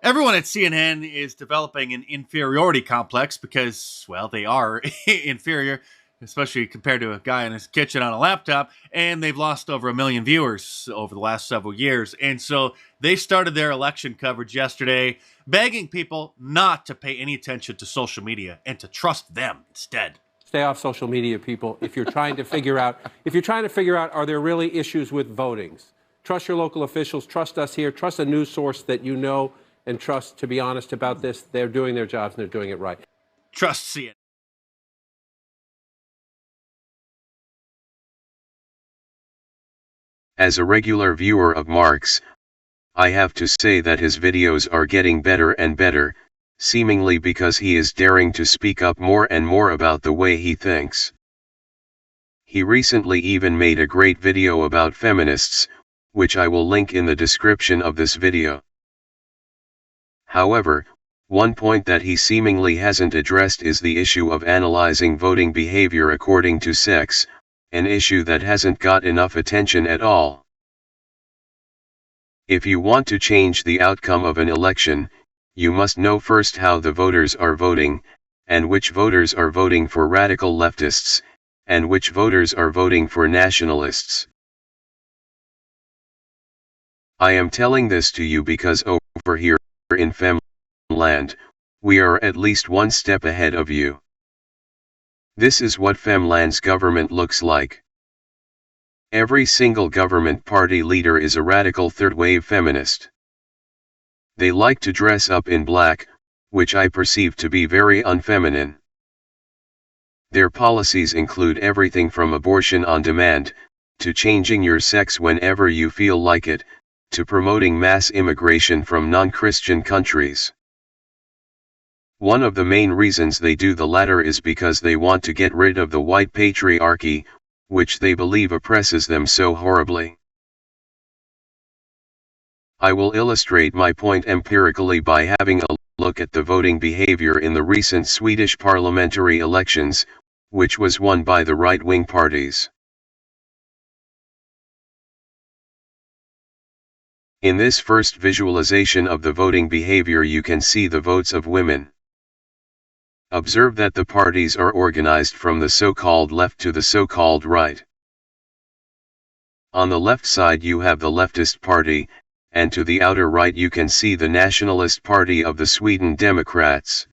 Everyone at CNN is developing an inferiority complex because, well, they are inferior, especially compared to a guy in his kitchen on a laptop, and they've lost over 1 million viewers over the last several years. And so they started their election coverage yesterday, begging people not to pay any attention to social media and to trust them instead. Stay off social media, people. If you're trying to figure out, are there really issues with votings? Trust your local officials. Trust us here. Trust a news source that you know and trust. To be honest about this, they're doing their jobs and they're doing it right. Trust CNN. As a regular viewer of Mark's, I have to say that his videos are getting better and better, seemingly because he is daring to speak up more and more about the way he thinks. He recently even made a great video about feminists, which I will link in the description of this video. However, one point that he seemingly hasn't addressed is the issue of analyzing voting behavior according to sex, an issue that hasn't got enough attention at all. If you want to change the outcome of an election, you must know first how the voters are voting, and which voters are voting for radical leftists, and which voters are voting for nationalists. I am telling this to you because over here in Femland, we are at least one step ahead of you. This is what Femland's government looks like. Every single government party leader is a radical third-wave feminist. They like to dress up in black, which I perceive to be very unfeminine. Their policies include everything from abortion on demand, to changing your sex whenever you feel like it, to promoting mass immigration from non-Christian countries. One of the main reasons they do the latter is because they want to get rid of the white patriarchy, which they believe oppresses them so horribly. I will illustrate my point empirically by having a look at the voting behavior in the recent Swedish parliamentary elections, which was won by the right-wing parties. In this first visualization of the voting behavior you can see the votes of women. Observe that the parties are organized from the so-called left to the so-called right. On the left side you have the leftist party, and to the outer right you can see the nationalist party of the Sweden Democrats.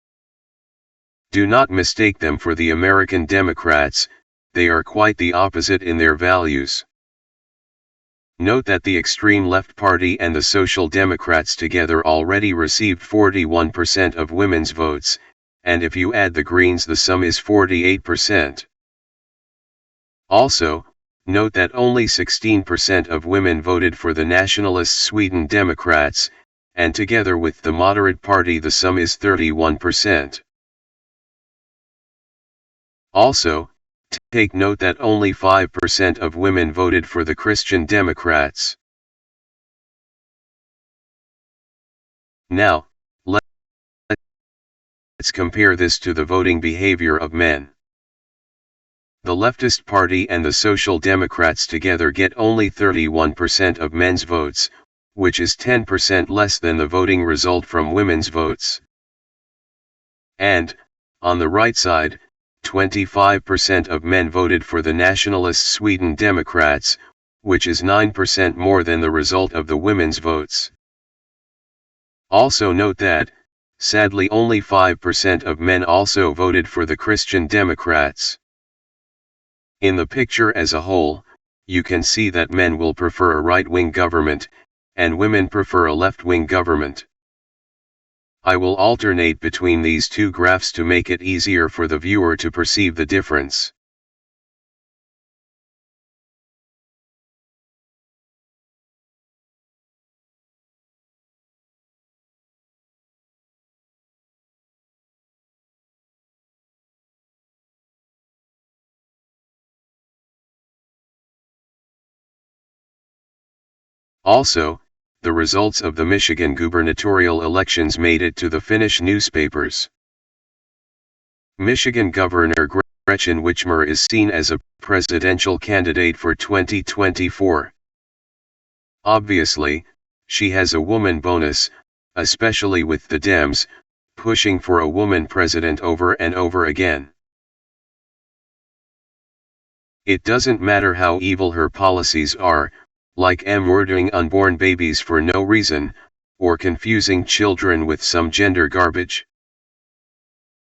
Do not mistake them for the American Democrats, they are quite the opposite in their values. Note that the extreme left party and the Social Democrats together already received 41% of women's votes, and if you add the Greens the sum is 48%. Also, note that only 16% of women voted for the nationalist Sweden Democrats, and together with the moderate party the sum is 31%. Also, take note that only 5% of women voted for the Christian Democrats. Now, let's compare this to the voting behavior of men. The leftist party and the Social Democrats together get only 31% of men's votes, which is 10% less than the voting result from women's votes. And, on the right side, 25% of men voted for the nationalist Sweden Democrats, which is 9% more than the result of the women's votes. Also note that, sadly only 5% of men also voted for the Christian Democrats. In the picture as a whole, you can see that men will prefer a right-wing government, and women prefer a left-wing government. I will alternate between these two graphs to make it easier for the viewer to perceive the difference. Also, the results of the Michigan gubernatorial elections made it to the Finnish newspapers. Michigan Governor Gretchen Whitmer is seen as a presidential candidate for 2024. Obviously, she has a woman bonus, especially with the Dems, pushing for a woman president over and over again. It doesn't matter how evil her policies are, like murdering unborn babies for no reason, or confusing children with some gender garbage.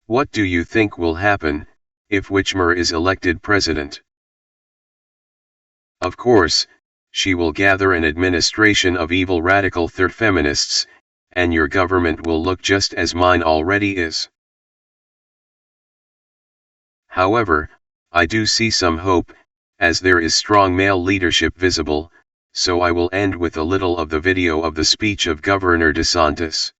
What do you think will happen if Whitmer is elected president? Of course, she will gather an administration of evil radical third feminists, and your government will look just as mine already is. However, I do see some hope, as there is strong male leadership visible, so I will end with a little of the video of the speech of Governor DeSantis.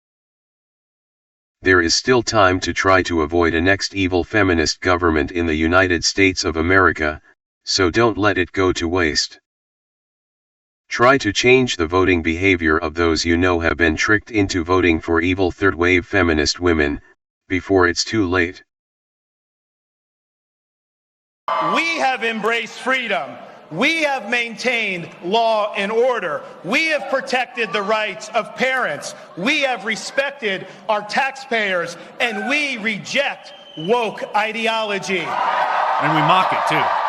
There is still time to try to avoid a next evil feminist government in the United States of America, so don't let it go to waste. Try to change the voting behavior of those you know have been tricked into voting for evil third-wave feminist women, before it's too late. We have embraced freedom. We have maintained law and order. We have protected the rights of parents. We have respected our taxpayers, and we reject woke ideology. And we mock it too.